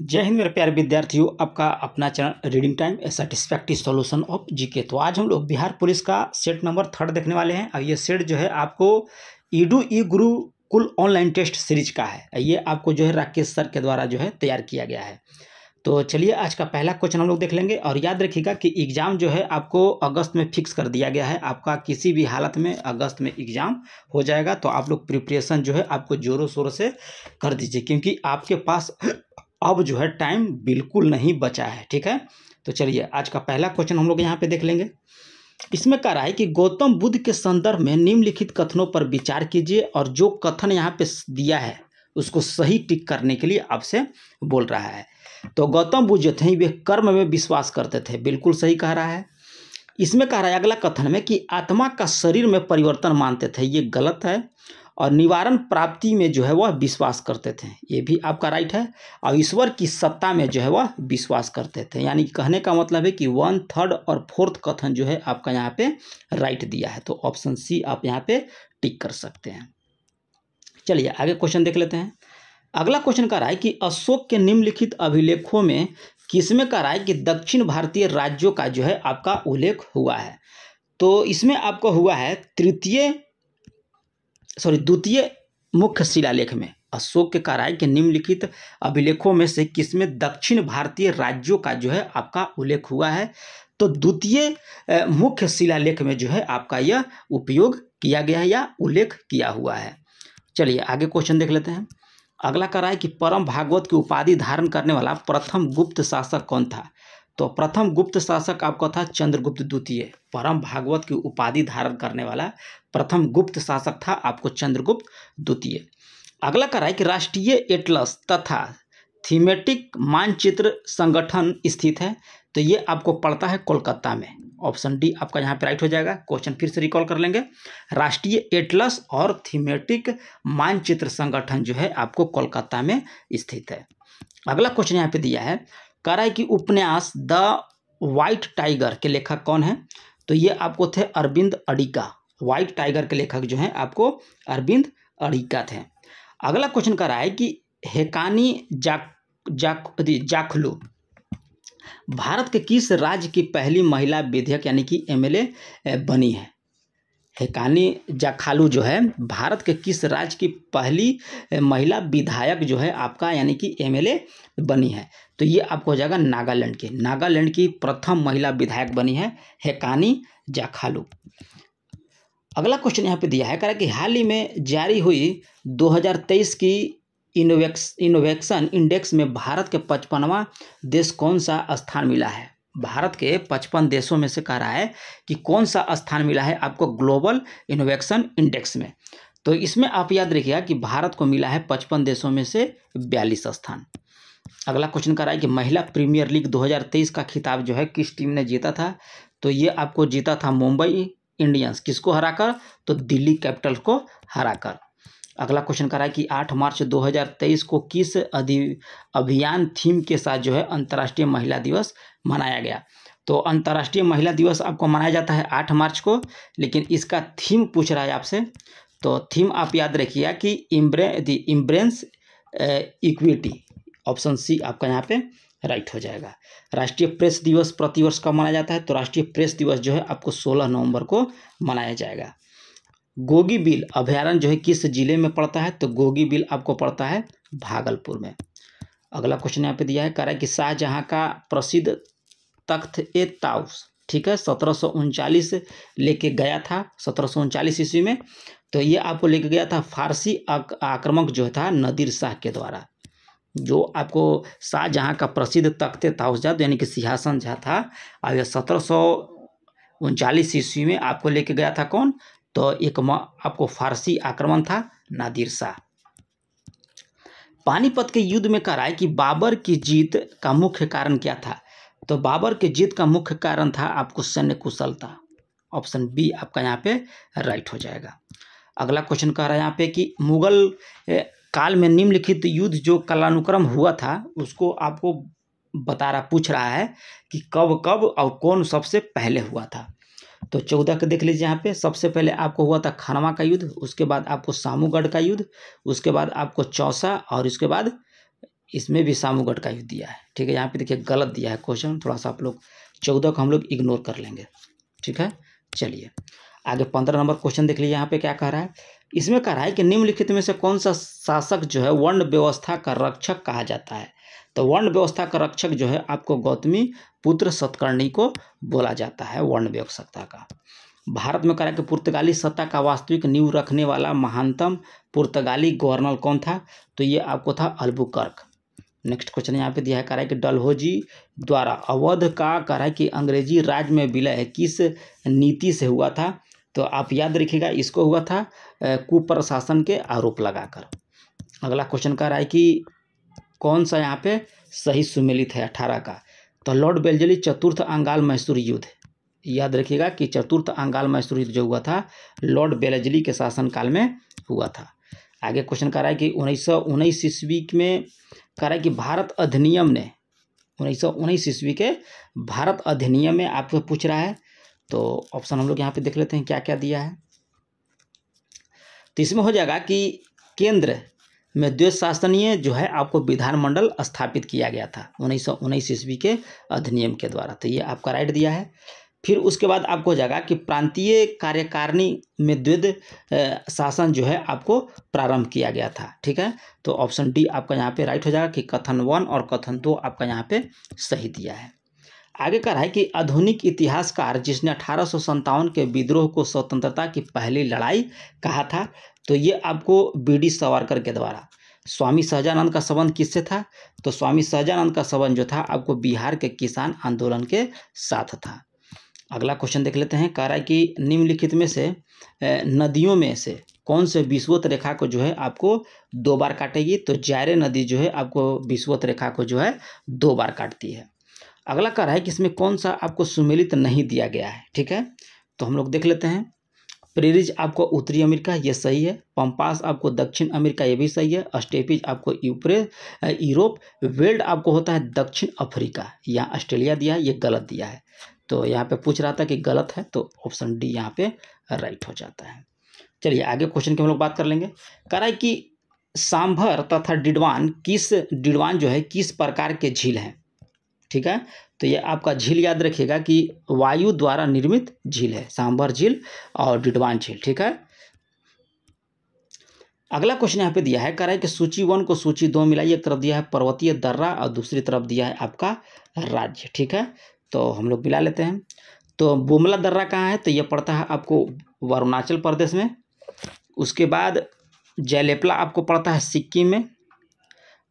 जय हिंद मेरे प्यारे विद्यार्थियों, आपका अपना channel reading time A satisfactory solution of GK. तो आज हम लोग बिहार पुलिस का सेट नंबर 3 देखने वाले हैं। और ये सेट जो है आपको ईडू ई गुरुकुल ऑनलाइन टेस्ट सीरीज का है। ये आपको जो है राकेश सर के द्वारा जो है तैयार किया गया है। तो चलिए आज का पहला क्वेश्चन हम लोग देख लेंगे। और याद रखिएगा कि एग्ज़ाम जो है आपको अगस्त में फिक्स कर दिया गया है। आपका किसी भी हालत में अगस्त में एग्ज़ाम हो जाएगा। तो आप लोग प्रिपरेशन जो है आपको ज़ोरों शोरों से कर दीजिए, क्योंकि आपके पास अब जो है टाइम बिल्कुल नहीं बचा है। ठीक है, तो चलिए आज का पहला क्वेश्चन हम लोग यहाँ पे देख लेंगे। इसमें कह रहा है कि गौतम बुद्ध के संदर्भ में निम्नलिखित कथनों पर विचार कीजिए और जो कथन यहाँ पे दिया है उसको सही टिक करने के लिए आपसे बोल रहा है। तो गौतम बुद्ध जो थे वे कर्म में विश्वास करते थे, बिल्कुल सही कह रहा है। इसमें कह रहा है अगला कथन में कि आत्मा का शरीर में परिवर्तन मानते थे, ये गलत है। और निवारण प्राप्ति में जो है वह विश्वास करते थे, ये भी आपका राइट है। और ईश्वर की सत्ता में जो है वह विश्वास करते थे। यानी कहने का मतलब है कि 1/3 और 4th कथन जो है आपका यहाँ पे राइट दिया है। तो ऑप्शन सी आप यहाँ पे टिक कर सकते हैं। चलिए आगे क्वेश्चन देख लेते हैं। अगला क्वेश्चन कह रहा है कि अशोक के निम्नलिखित अभिलेखों में किसमें कह रहा है कि दक्षिण भारतीय राज्यों का जो है आपका उल्लेख हुआ है। तो इसमें आपको हुआ है द्वितीय मुख्य शिलालेख में। अशोक के कह रहा है कि निम्नलिखित अभिलेखों में से किसमें दक्षिण भारतीय राज्यों का जो है आपका उल्लेख हुआ है। तो द्वितीय मुख्य शिलालेख में जो है आपका यह उपयोग किया गया है या उल्लेख किया हुआ है। चलिए आगे क्वेश्चन देख लेते हैं। अगला कह रहा है कि परम भागवत की उपाधि धारण करने वाला प्रथम गुप्त शासक कौन था। तो प्रथम गुप्त शासक आपका था चंद्रगुप्त द्वितीय। परम भागवत की उपाधि धारण करने वाला प्रथम गुप्त शासक था आपको चंद्रगुप्त द्वितीय। अगला कह रहा है कि राष्ट्रीय एटलस तथा थीमेटिक मानचित्र संगठन स्थित है। तो ये आपको पड़ता है कोलकाता में। ऑप्शन डी आपका यहाँ पे राइट हो जाएगा। क्वेश्चन फिर से रिकॉल कर लेंगे। राष्ट्रीय एटलस और थीमेटिक मानचित्र संगठन जो है आपको कोलकाता में स्थित है। अगला क्वेश्चन यहाँ पे दिया है, कह रहा है कि उपन्यास द व्हाइट टाइगर के लेखक कौन है। तो ये आपको थे अरविंद अडिगा। व्हाइट टाइगर के लेखक जो हैं आपको अरविंद अडिगा थे। अगला क्वेश्चन कह रहा है कि हेकानी जाखलू भारत के किस राज्य की पहली महिला विधायक यानी कि एमएलए बनी है। हेकानी जाखालू जो है भारत के किस राज्य की पहली महिला विधायक जो है आपका यानी कि एमएलए बनी है। तो ये आपको हो जाएगा नागालैंड की प्रथम महिला विधायक बनी है हेकानी जाखालू। अगला क्वेश्चन यहाँ पे दिया है, कह रहा है कि हाल ही में जारी हुई 2023 की इनोवेशन इंडेक्स में भारत के 55वां देश कौन सा स्थान मिला है। भारत के 55 देशों में से कह रहा है कि कौन सा स्थान मिला है आपको ग्लोबल इनोवेशन इंडेक्स में। तो इसमें आप याद रखिएगा कि भारत को मिला है 55 देशों में से 42 स्थान। अगला क्वेश्चन कह रहा है कि महिला प्रीमियर लीग 2023 का खिताब जो है किस टीम ने जीता था। तो ये आपको जीता था मुंबई इंडियंस। किसको हराकर? तो दिल्ली कैपिटल को हराकर। अगला क्वेश्चन कह रहा है कि 8 मार्च 2023 को किस अभियान थीम के साथ जो है अंतर्राष्ट्रीय महिला दिवस मनाया गया। तो अंतर्राष्ट्रीय महिला दिवस आपको मनाया जाता है 8 मार्च को, लेकिन इसका थीम पूछ रहा है आपसे। तो थीम आप याद रखिएगा कि इम्ब्रेंस इक्विटी। ऑप्शन सी आपका यहाँ पे राइट हो जाएगा। राष्ट्रीय प्रेस दिवस प्रतिवर्ष कब मनाया जाता है। तो राष्ट्रीय प्रेस दिवस जो है आपको 16 नवंबर को मनाया जाएगा। गोगीबिल अभयारण्य जो है किस जिले में पड़ता है। तो गोगीबिल आपको पड़ता है भागलपुर में। अगला क्वेश्चन यहाँ पे दिया है, कह रहा है कि शाहजहां का प्रसिद्ध तख्त ए ताउस, ठीक है, 1739 लेके गया था 1739 ईस्वी में। तो ये आपको लेके गया था फारसी आक्रमक जो था नदीर शाह के द्वारा। जो आपको शाहजहां का प्रसिद्ध तख्त ए ताउस यानी कि सिंहासन जहाँ था, अब 1739 ईस्वी में आपको लेके गया था कौन। तो एक आपको फारसी आक्रमण था नादिर शाह। पानीपत के युद्ध में कह रहा है कि बाबर की जीत का मुख्य कारण क्या था। तो बाबर की जीत का मुख्य कारण था आपको सैन्य कुशलता। ऑप्शन बी आपका यहाँ पे राइट हो जाएगा। अगला क्वेश्चन कह रहा है यहाँ पे कि मुगल काल में निम्नलिखित युद्ध जो कालानुक्रम हुआ था उसको आपको पूछ रहा है कि कब कब और कौन सबसे पहले हुआ था। तो 14 का देख लीजिए यहाँ पे। सबसे पहले आपको हुआ था खनवा का युद्ध, उसके बाद आपको सामूगढ़ का युद्ध, उसके बाद आपको चौसा और उसके बाद इसमें भी सामूगढ़ का युद्ध दिया है। ठीक है, यहाँ पे देखिए गलत दिया है क्वेश्चन, थोड़ा सा आप लोग 14 को हम लोग इग्नोर कर लेंगे। ठीक है, चलिए आगे 15 नंबर क्वेश्चन देख लीजिए। यहाँ पे क्या कह रहा है, इसमें कह रहा है कि निम्नलिखित में से कौन सा शासक जो है वर्ण व्यवस्था का रक्षक कहा जाता है। तो वर्ण व्यवस्था का रक्षक जो है आपको गौतमी पुत्र सतकर्णी को बोला जाता है वर्ण व्यवस्था का। भारत में कह रहा है कि पुर्तगाली सत्ता का वास्तविक नींव रखने वाला महानतम पुर्तगाली गवर्नर कौन था। तो ये आपको था अल्बुकर्क। नेक्स्ट क्वेश्चन यहाँ पे दिया है, कह रहा है कि डलहौजी द्वारा अवध का कह रहा है कि अंग्रेजी राज में विलय किस नीति से हुआ था। तो आप याद रखिएगा, इसको हुआ था कुप्रशासन के आरोप लगाकर। अगला क्वेश्चन कह रहा है कि कौन सा यहाँ पे सही सुमेलित है 18 का। तो लॉर्ड वेल्लेस्ली चतुर्थ अंगाल मैसूर युद्ध, याद रखिएगा कि चतुर्थ अंगाल मैसूर युद्ध जो हुआ था लॉर्ड वेल्लेस्ली के शासनकाल में हुआ था। आगे क्वेश्चन कह रहा है कि 1919 ईस्वी में कह रहा है कि भारत अधिनियम ने 1919 ईस्वी के भारत अधिनियम में आपको पूछ रहा है। तो ऑप्शन हम लोग यहाँ पे देख लेते हैं क्या क्या दिया है। तो इसमें हो जाएगा कि केंद्र में द्वैत शासनीय जो है आपको विधानमंडल स्थापित किया गया था 1919 ईस्वी के अधिनियम के द्वारा। तो ये आपका राइट दिया है। फिर उसके बाद आपको हो जाएगा कि प्रांतीय कार्यकारिणी में द्वैत शासन जो है आपको प्रारंभ किया गया था। ठीक है, तो ऑप्शन डी आपका यहाँ पे राइट हो जाएगा कि कथन 1 और कथन 2 आपका यहाँ पे सही दिया है। आगे कह रहा है कि आधुनिक इतिहासकार जिसने 1857 के विद्रोह को स्वतंत्रता की पहली लड़ाई कहा था। तो ये आपको बी.डी. सावरकर के द्वारा। स्वामी सहजानंद का संबंध किससे था। तो स्वामी सहजानंद का संबंध जो था आपको बिहार के किसान आंदोलन के साथ था। अगला क्वेश्चन देख लेते हैं, कह रहा है कि निम्नलिखित में से नदियों में से कौन से विषुवत रेखा को जो है आपको 2 बार काटेगी। तो जायरे नदी जो है आपको विषुवत रेखा को जो है 2 बार काटती है। अगला कह रहा है कि इसमें कौन सा आपको सुमेलित नहीं दिया गया है। ठीक है, तो हम लोग देख लेते हैं। प्रेरिज आपको उत्तरी अमेरिका, ये सही है। पंपास आपको दक्षिण अमेरिका, ये भी सही है। स्टेपिज आपको यूरोप। वेल्ड आपको होता है दक्षिण अफ्रीका, यहाँ ऑस्ट्रेलिया दिया है, ये गलत दिया है। तो यहाँ पे पूछ रहा था कि गलत है, तो ऑप्शन डी यहाँ पे राइट हो जाता है। चलिए आगे क्वेश्चन की हम लोग बात कर लेंगे। कह रहा है कि सांभर तथा डिडवान जो है किस प्रकार के झील हैं। ठीक है, तो ये आपका झील याद रखिएगा कि वायु द्वारा निर्मित झील है, सांभर झील और डिडवान झील। ठीक है, अगला क्वेश्चन यहाँ पे दिया है, कह रहा है कि सूची 1 को सूची 2 मिलाइए। एक तरफ दिया है पर्वतीय दर्रा और दूसरी तरफ दिया है आपका राज्य। ठीक है, तो हम लोग मिला लेते हैं। तो बुमला दर्रा कहाँ है। तो ये पड़ता है आपको अरुणाचल प्रदेश में। उसके बाद जयलेपला आपको पड़ता है सिक्किम में।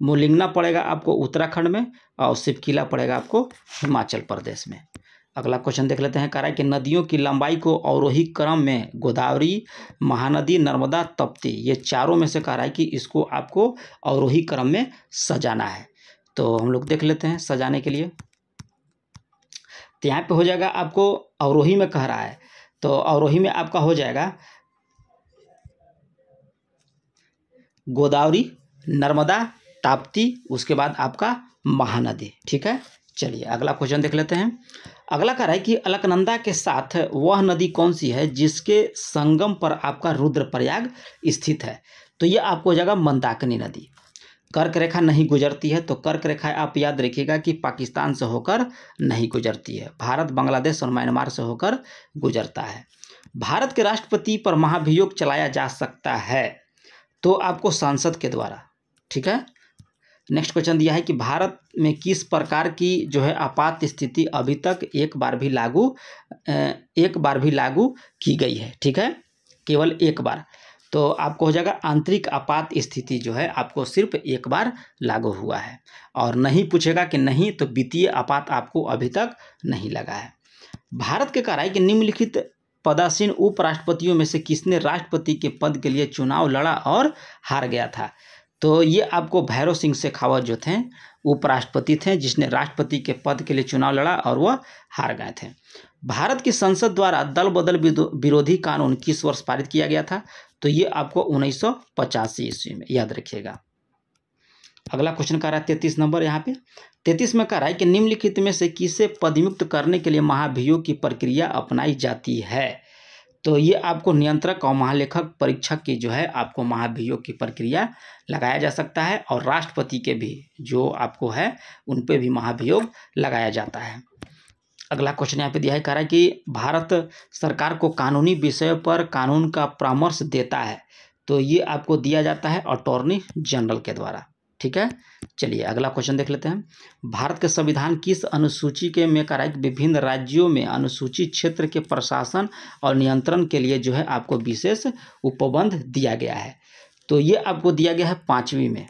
मोलिंगना पड़ेगा आपको उत्तराखंड में और सिपकिला पड़ेगा आपको हिमाचल प्रदेश में। अगला क्वेश्चन देख लेते हैं, कह रहा है कि नदियों की लंबाई को अवरोही क्रम में गोदावरी, महानदी, नर्मदा, तप्ती, ये चारों में से कह रहा है कि इसको आपको अवरोही क्रम में सजाना है। तो हम लोग देख लेते हैं सजाने के लिए। तो यहाँ पे हो जाएगा आपको अवरोही में कह रहा है। तो अवरोही में आपका हो जाएगा गोदावरी, नर्मदा, ताप्ती, उसके बाद आपका महानदी। ठीक है, चलिए अगला क्वेश्चन देख लेते हैं। अगला कह रहा है कि अलकनंदा के साथ वह नदी कौन सी है जिसके संगम पर आपका रुद्रप्रयाग स्थित है। तो ये आपको हो जाएगा मंदाकिनी नदी। कर्क रेखा नहीं गुजरती है। तो कर्क रेखा आप याद रखिएगा कि पाकिस्तान से होकर नहीं गुजरती है, भारत, बांग्लादेश और म्यांमार से होकर गुजरता है। भारत के राष्ट्रपति पर महाभियोग चलाया जा सकता है तो आपको संसद के द्वारा। ठीक है, नेक्स्ट क्वेश्चन दिया है कि भारत में किस प्रकार की जो है आपात स्थिति अभी तक एक बार भी लागू की गई है। ठीक है, केवल एक बार। तो आपको हो जाएगा आंतरिक आपात स्थिति जो है आपको सिर्फ एक बार लागू हुआ है। और नहीं पूछेगा कि नहीं तो वित्तीय आपात आपको अभी तक नहीं लगा है। भारत के कह रहा है कि निम्नलिखित पदासीन उपराष्ट्रपतियों में से किसने राष्ट्रपति के पद के लिए चुनाव लड़ा और हार गया था। तो ये आपको भैरव सिंह शेखावत जो थे उपराष्ट्रपति थे जिसने राष्ट्रपति के पद के लिए चुनाव लड़ा और वह हार गए थे। भारत की संसद द्वारा दल बदल विरोधी कानून किस वर्ष पारित किया गया था। तो ये आपको 1985 ईस्वी में, याद रखिएगा। अगला क्वेश्चन कह रहा है 33 नंबर। यहाँ पे 33 में कह रहा है कि निम्नलिखित में से किसे पदमुक्त करने के लिए महाभियोग की प्रक्रिया अपनाई जाती है। तो ये आपको नियंत्रक और महालेखक परीक्षक की जो है आपको महाभियोग की प्रक्रिया लगाया जा सकता है, और राष्ट्रपति के भी जो आपको है उन पे भी महाभियोग लगाया जाता है। अगला क्वेश्चन यहाँ पे दिया है, कह रहा है कि भारत सरकार को कानूनी विषयों पर कानून का परामर्श देता है, तो ये आपको दिया जाता है अटॉर्नी जनरल के द्वारा। ठीक है, चलिए अगला क्वेश्चन देख लेते हैं। भारत के संविधान किस अनुसूची के में कह रहा है कि विभिन्न राज्यों में अनुसूचित क्षेत्र के प्रशासन और नियंत्रण के लिए जो है आपको विशेष उपबंध दिया गया है, तो ये आपको दिया गया है 5वीं में।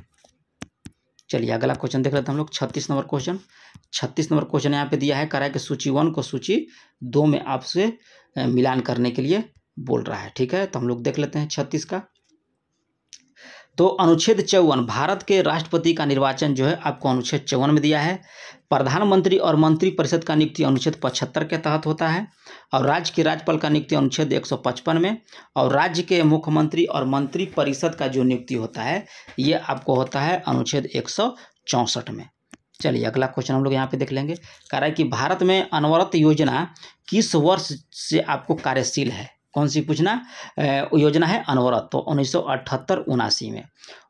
चलिए अगला क्वेश्चन देख लेते हैं हम लोग। 36 नंबर क्वेश्चन। 36 नंबर क्वेश्चन यहाँ पे दिया है, कह रहा है कि सूची 1 को सूची 2 में आपसे मिलान करने के लिए बोल रहा है। ठीक है, तो हम लोग देख लेते हैं 36 का। तो अनुच्छेद 54 भारत के राष्ट्रपति का निर्वाचन जो है आपको अनुच्छेद 54 में दिया है। प्रधानमंत्री और मंत्रिपरिषद का नियुक्ति अनुच्छेद 75 के तहत होता है, और राज्य के राज्यपाल का नियुक्ति अनुच्छेद 155 में, और राज्य के मुख्यमंत्री और मंत्रिपरिषद का जो नियुक्ति होता है ये आपको होता है अनुच्छेद 164 में। चलिए अगला क्वेश्चन हम लोग यहाँ पे देख लेंगे। कह रहा है कि भारत में अनवरत योजना किस वर्ष से आपको कार्यशील है? कौन सी पूछना योजना है? अनवरत, तो 1978-79 में।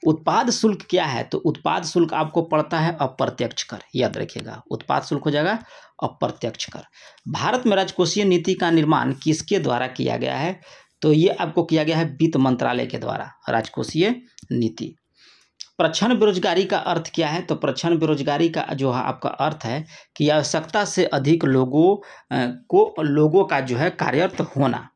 उत्पाद शुल्क क्या है? तो उत्पाद शुल्क आपको पड़ता है अप्रत्यक्ष कर, याद रखिएगा, उत्पाद शुल्क हो जाएगा अप्रत्यक्ष कर। भारत में राजकोषीय नीति का निर्माण किसके द्वारा किया गया है? तो ये आपको किया गया है वित्त मंत्रालय के द्वारा, राजकोषीय नीति। प्रच्छन्न बेरोजगारी का अर्थ क्या है? तो प्रच्छन्न बेरोजगारी का जो है आपका अर्थ है कि आवश्यकता से अधिक लोगों का जो है कार्यरत होना।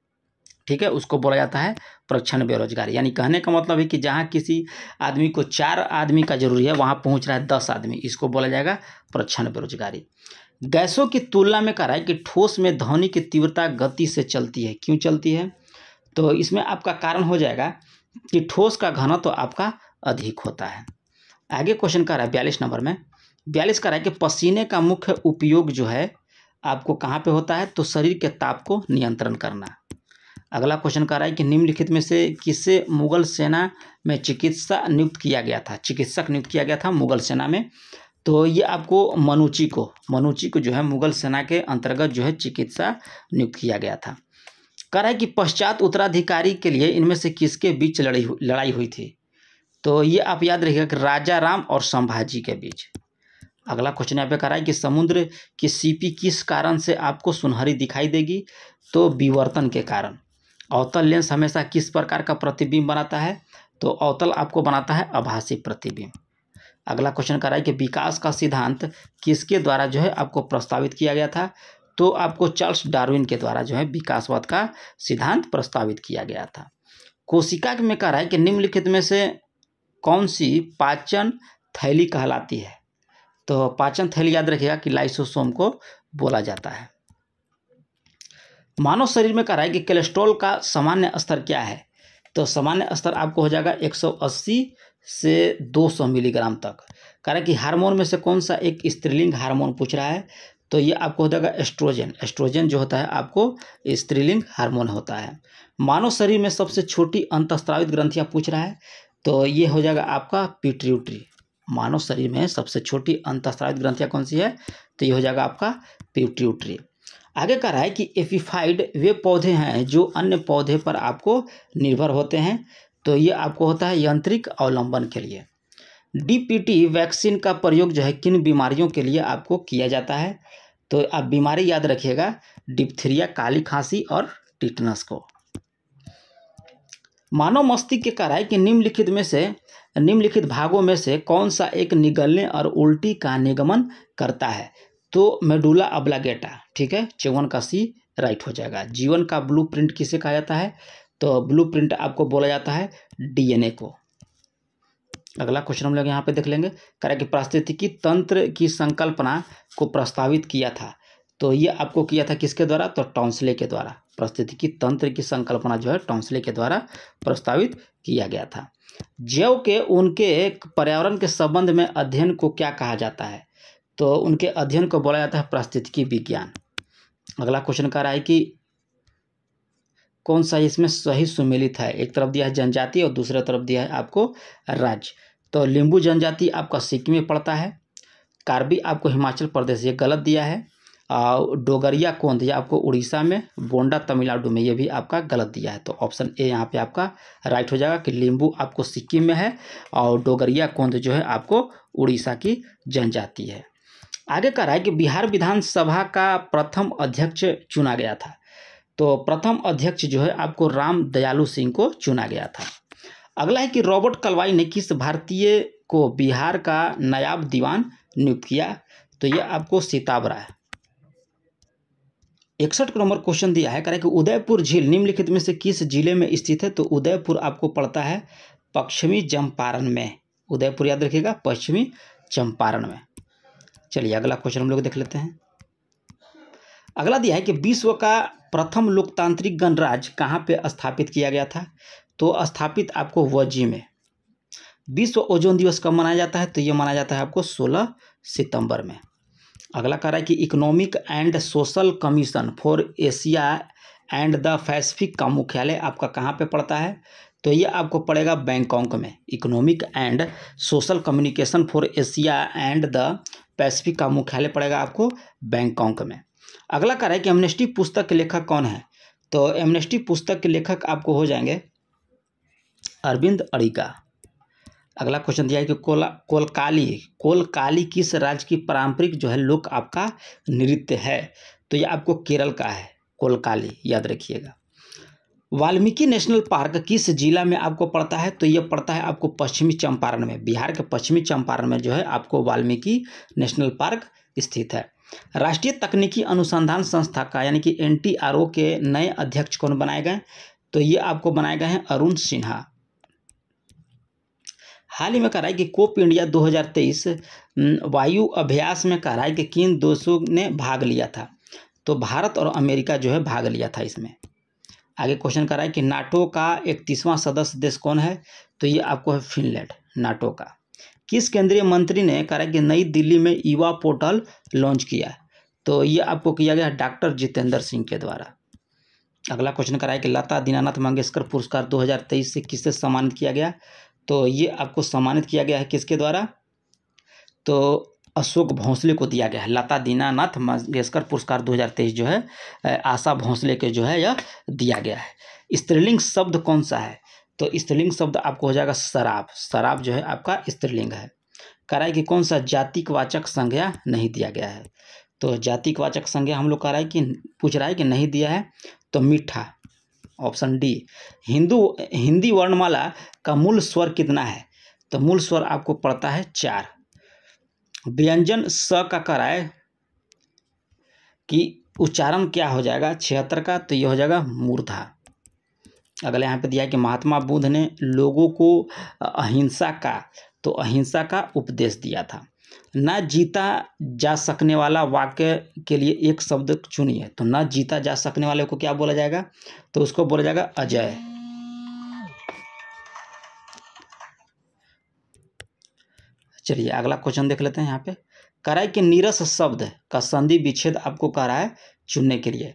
ठीक है, उसको बोला जाता है प्रच्छन्न बेरोजगारी। यानी कहने का मतलब है कि जहाँ किसी आदमी को 4 आदमी का जरूरी है वहाँ पहुँच रहा है 10 आदमी, इसको बोला जाएगा प्रच्छन्न बेरोजगारी। गैसों की तुलना में कह रहा है कि ठोस में ध्वनि की तीव्रता गति से चलती है। क्यों चलती है? तो इसमें आपका कारण हो जाएगा कि ठोस का घनत्व तो आपका अधिक होता है। आगे क्वेश्चन कर रहा है 42 नंबर में। 42 कर रहा है कि पसीने का मुख्य उपयोग जो है आपको कहाँ पे होता है? तो शरीर के ताप को नियंत्रण करना। अगला क्वेश्चन कर रहा है कि निम्नलिखित में से किसे मुगल सेना में चिकित्सक नियुक्त किया गया था मुगल सेना में? तो ये आपको मनुची को जो है मुगल सेना के अंतर्गत जो है चिकित्सा नियुक्त किया गया था। कह रहा है कि पश्चात उत्तराधिकारी के लिए इनमें से किसके बीच लड़ाई हुई थी? तो ये आप याद रखिएगा कि राजा राम और संभाजी के बीच। अगला क्वेश्चन यहाँ पे कह रहा है कि समुद्र की सीपी किस कारण से आपको सुनहरी दिखाई देगी? तो विवर्तन के कारण। अवतल लेंस हमेशा किस प्रकार का प्रतिबिंब बनाता है? तो अवतल आपको बनाता है आभासी प्रतिबिंब। अगला क्वेश्चन कह रहा है कि विकास का सिद्धांत किसके द्वारा जो है आपको प्रस्तावित किया गया था? तो आपको चार्ल्स डार्विन के द्वारा जो है विकासवाद का सिद्धांत प्रस्तावित किया गया था। कोशिका में कह रहा है कि निम्नलिखित में से कौन सी पाचन थैली कहलाती है? तो पाचन थैली याद रखिएगा कि लाइसोसोम को बोला जाता है। मानव शरीर में कह रहा है कि कोलेस्ट्रॉल का सामान्य स्तर क्या है? तो सामान्य स्तर आपको हो जाएगा 180 से 200 मिलीग्राम तक। कह रहा है कि हार्मोन में से कौन सा एक स्त्रीलिंग हार्मोन पूछ रहा है? तो ये आपको हो जाएगा एस्ट्रोजन जो होता है आपको स्त्रीलिंग हार्मोन होता है। मानव शरीर में सबसे छोटी अंतःस्रावित ग्रंथियां पूछ रहा है, तो ये हो जाएगा आपका पिट्यूटरी। मानव शरीर में सबसे छोटी अंतःस्रावित ग्रंथियां कौन सी है? तो ये हो जाएगा आपका पिट्यूटरी। आगे कह रहा है कि एपिफाइड वे पौधे हैं जो अन्य पौधे पर आपको निर्भर होते हैं, तो ये आपको होता है यांत्रिक अवलंबन के लिए। डीपीटी वैक्सीन का प्रयोग जो है किन बीमारियों के लिए आपको किया जाता है? तो आप बीमारी याद रखिएगा, डिप्थीरिया, काली खांसी और टिटनस को। मानव मस्तिष्क के कह रहा है कि निम्नलिखित भागों में से कौन सा एक निगलने और उल्टी का निगमन करता है? तो मेडुला ऑब्लांगेटा। ठीक है, 54 का सी राइट हो जाएगा। जीवन का ब्लूप्रिंट किसे कहा जाता है? तो ब्लूप्रिंट आपको बोला जाता है डीएनए को। अगला क्वेश्चन हम लोग यहाँ पे देख लेंगे। कह रहा है कि पारिस्थितिकी तंत्र की संकल्पना को प्रस्तावित किया था, तो ये आपको किया था किसके द्वारा? तो टॉन्सले के द्वारा। पारिस्थितिकी तंत्र की संकल्पना जो है टॉन्सले के द्वारा प्रस्तावित किया गया था। जैव के उनके पर्यावरण के संबंध में अध्ययन को क्या कहा जाता है? तो उनके अध्ययन को बोला जाता है पारिस्थितिकी विज्ञान। अगला क्वेश्चन कह रहा है कि कौन सा इसमें सही सुमेलित है? एक तरफ दिया है जनजाति और दूसरे तरफ दिया है आपको राज्य। तो लिंबू जनजाति आपका सिक्किम में पड़ता है, कार्बी आपको हिमाचल प्रदेश, ये गलत दिया है। डोगरिया कोंद ये आपको उड़ीसा में, बोंडा तमिलनाडु में, ये भी आपका गलत दिया है। तो ऑप्शन ए यहाँ पे आपका राइट हो जाएगा कि लिम्बू आपको सिक्किम में है और डोगरिया कोंद जो है आपको उड़ीसा की जनजाति है। आगे कह रहा है कि बिहार विधानसभा का प्रथम अध्यक्ष चुना गया था। तो प्रथम अध्यक्ष जो है आपको राम दयालु सिंह को चुना गया था। अगला है कि रॉबर्ट क्लाइव ने किस भारतीय को बिहार का नायब दीवान नियुक्त किया। तो ये आपको सीताबरा है। 61 नंबर क्वेश्चन दिया है, कह रहा है कि उदयपुर झील निम्नलिखित में से किस जिले में स्थित है। तो उदयपुर आपको पड़ता है पश्चिमी चंपारण में। उदयपुर याद रखिएगा, पश्चिमी चंपारण में। चलिए अगला क्वेश्चन हम लोग देख लेते हैं। अगला दिया है कि विश्व का प्रथम लोकतांत्रिक गणराज्य कहाँ पे स्थापित किया गया था। तो स्थापित आपको वजी में। विश्व ओजोन दिवस कब मनाया जाता है। तो ये मनाया जाता है आपको 16 सितंबर में। अगला कह रहा है कि economic and social commission for Asia and the Pacific का मुख्यालय आपका कहाँ पे पड़ता है। तो ये आपको पड़ेगा बैंकॉक में। Economic and social communication for Asia and the Pacific का मुख्यालय पड़ेगा आपको बैंकॉक में। अगला कह रहा है कि एमनेस्टी पुस्तक के लेखक कौन है। तो एमनेस्टी पुस्तक के लेखक आपको हो जाएंगे अरविंद अडिगा। अगला क्वेश्चन दिया है कि कोलकाली किस राज्य की पारंपरिक जो है लोक आपका नृत्य है। तो ये आपको केरल का है, कोलकाली याद रखिएगा। वाल्मीकि नेशनल पार्क किस जिला में आपको पड़ता है। तो ये पड़ता है आपको पश्चिमी चंपारण में। बिहार के पश्चिमी चंपारण में जो है आपको वाल्मीकि नेशनल पार्क स्थित है। राष्ट्रीय तकनीकी अनुसंधान संस्था का यानी कि NTRO के नए अध्यक्ष कौन बनाए गए। तो ये आपको बनाए गए हैं अरुण सिन्हा। हाल ही में कह रहा है कि कोप इंडिया 2023 वायु अभ्यास में कह रहा है कि किन देशों ने भाग लिया था। तो भारत और अमेरिका जो है भाग लिया था इसमें। आगे क्वेश्चन कर रहा है कि नाटो का 31वां सदस्य देश कौन है। तो ये आपको है फिनलैंड, नाटो का। किस केंद्रीय मंत्री ने कहा कि नई दिल्ली में युवा पोर्टल लॉन्च किया। तो ये आपको किया गया डॉक्टर जितेंद्र सिंह के द्वारा। अगला क्वेश्चन कर रहा है कि लता दीनानाथ मंगेशकर पुरस्कार 2023 से किससे सम्मानित किया गया। तो ये आपको सम्मानित किया गया है किसके द्वारा। तो अशोक भोंसले को दिया गया है। लता दीनानाथ मंगेशकर पुरस्कार 2023 जो है आशा भोंसले के जो है यह दिया गया है। स्त्रीलिंग शब्द कौन सा है। तो स्त्रीलिंग शब्द आपको हो जाएगा शराब। शराब जो है आपका स्त्रीलिंग है। कह रहा है कि कौन सा जातिकवाचक संज्ञा नहीं दिया गया है। तो जातिकवाचक संज्ञा हम लोग कह रहा है कि पूछ रहा है कि नहीं दिया है। तो मीठा, ऑप्शन डी। हिंदी वर्णमाला का मूल स्वर कितना है। तो मूल स्वर आपको पड़ता है 4। व्यंजन स का कह रहा है कि उच्चारण क्या हो जाएगा 76 का। तो ये हो जाएगा मूर्धा। अगला यहाँ पे दिया है कि महात्मा बुद्ध ने लोगों को अहिंसा का उपदेश दिया था। न जीता जा सकने वाला वाक्य के लिए एक शब्द चुनिए। तो न जीता जा सकने वाले को क्या बोला जाएगा। तो उसको बोला जाएगा अजय। चलिए अगला क्वेश्चन देख लेते हैं। यहाँ पे कह रहा है कि नीरस शब्द का संधि विच्छेद आपको कह रहा है चुनने के लिए।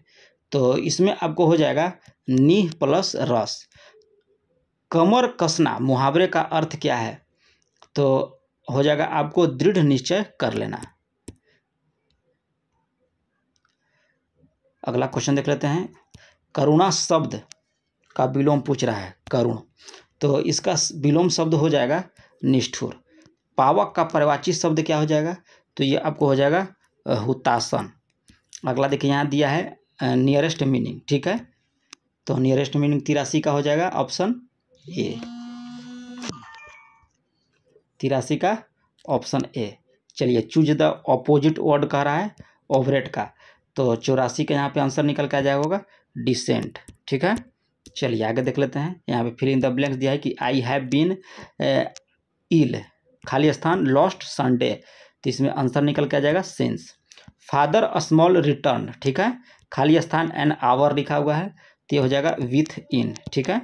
तो इसमें आपको हो जाएगा नी प्लस रस। कमर कसना मुहावरे का अर्थ क्या है। तो हो जाएगा आपको दृढ़ निश्चय कर लेना। अगला क्वेश्चन देख लेते हैं। करुणा शब्द का विलोम पूछ रहा है, करुण। तो इसका विलोम शब्द हो जाएगा निष्ठुर। पावक का पर्यायवाची शब्द क्या हो जाएगा। तो ये आपको हो जाएगा हुतासन। अगला देखिए यहाँ दिया है नियरेस्ट मीनिंग, ठीक है। तो नियरेस्ट मीनिंग 83 का हो जाएगा ऑप्शन ए। 83 का ऑप्शन ए। चलिए चूज द ऑपोजिट वर्ड कह रहा है ओवरेट का। तो 84 का यहाँ पे आंसर निकल के आ जाएगा होगा डिसेंट, ठीक है। चलिए आगे देख लेते हैं। यहाँ पे फिल इन द ब्लैंक्स दिया है कि आई हैव बीन इल, खाली स्थान लॉस्ट संडे। तो इसमें आंसर निकल के आ जाएगा सिंस। फादर स्मॉल रिटर्न, ठीक है। खाली स्थान एन आवर लिखा हुआ है। तो ये हो जाएगा विथ इन, ठीक है।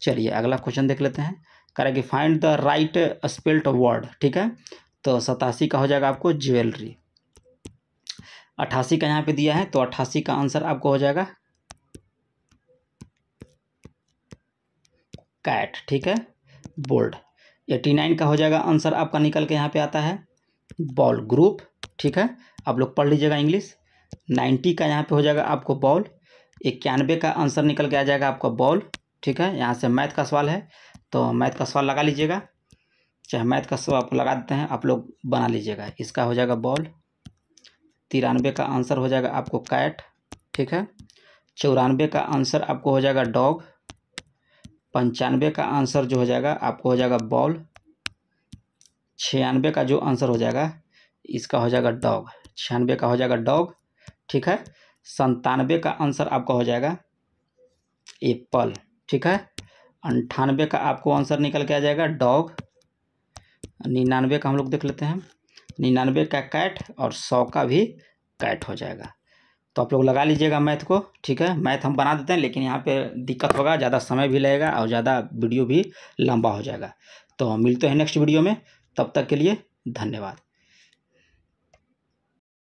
चलिए अगला क्वेश्चन देख लेते हैं। कह रहा है कि find the right spelled word, ठीक है। तो 87 का हो जाएगा आपको ज्वेलरी। 88 का यहाँ पे दिया है। तो 88 का आंसर आपको हो जाएगा कैट, ठीक है, बोल्ड। 89 का हो जाएगा आंसर आपका निकल के यहाँ पे आता है बॉल, ग्रुप, ठीक है। आप लोग पढ़ लीजिएगा इंग्लिश। 90 का यहाँ पे हो जाएगा आपको बॉल, 91 का आंसर निकल के आ जाएगा आपका बॉल। ठीक है, यहाँ से मैथ का सवाल है तो मैथ का सवाल लगा लीजिएगा, चाहे मैथ का सवाल आपको लगा देते हैं, आप लोग बना लीजिएगा। इसका हो जाएगा बॉल, 93 का आंसर हो जाएगा आपको कैट। ठीक है, 94 का आंसर आपको हो जाएगा डॉग, 95 का आंसर जो हो जाएगा आपको हो जाएगा बॉल, 96 का जो आंसर हो जाएगा इसका हो जाएगा डॉग, 96 का हो जाएगा डॉग। ठीक है, 97 का आंसर आपका हो जाएगा एप्पल। ठीक है, 98 का आपको आंसर निकल के आ जाएगा डॉग, 99 का हम लोग देख लेते हैं, 99 का कैट और 100 का भी कैट हो जाएगा। तो आप लोग लगा लीजिएगा मैथ को। ठीक है, मैथ हम बना देते हैं लेकिन यहाँ पे दिक्कत होगा, ज़्यादा समय भी लगेगा और ज़्यादा वीडियो भी लंबा हो जाएगा। तो मिलते हैं नेक्स्ट वीडियो में, तब तक के लिए धन्यवाद।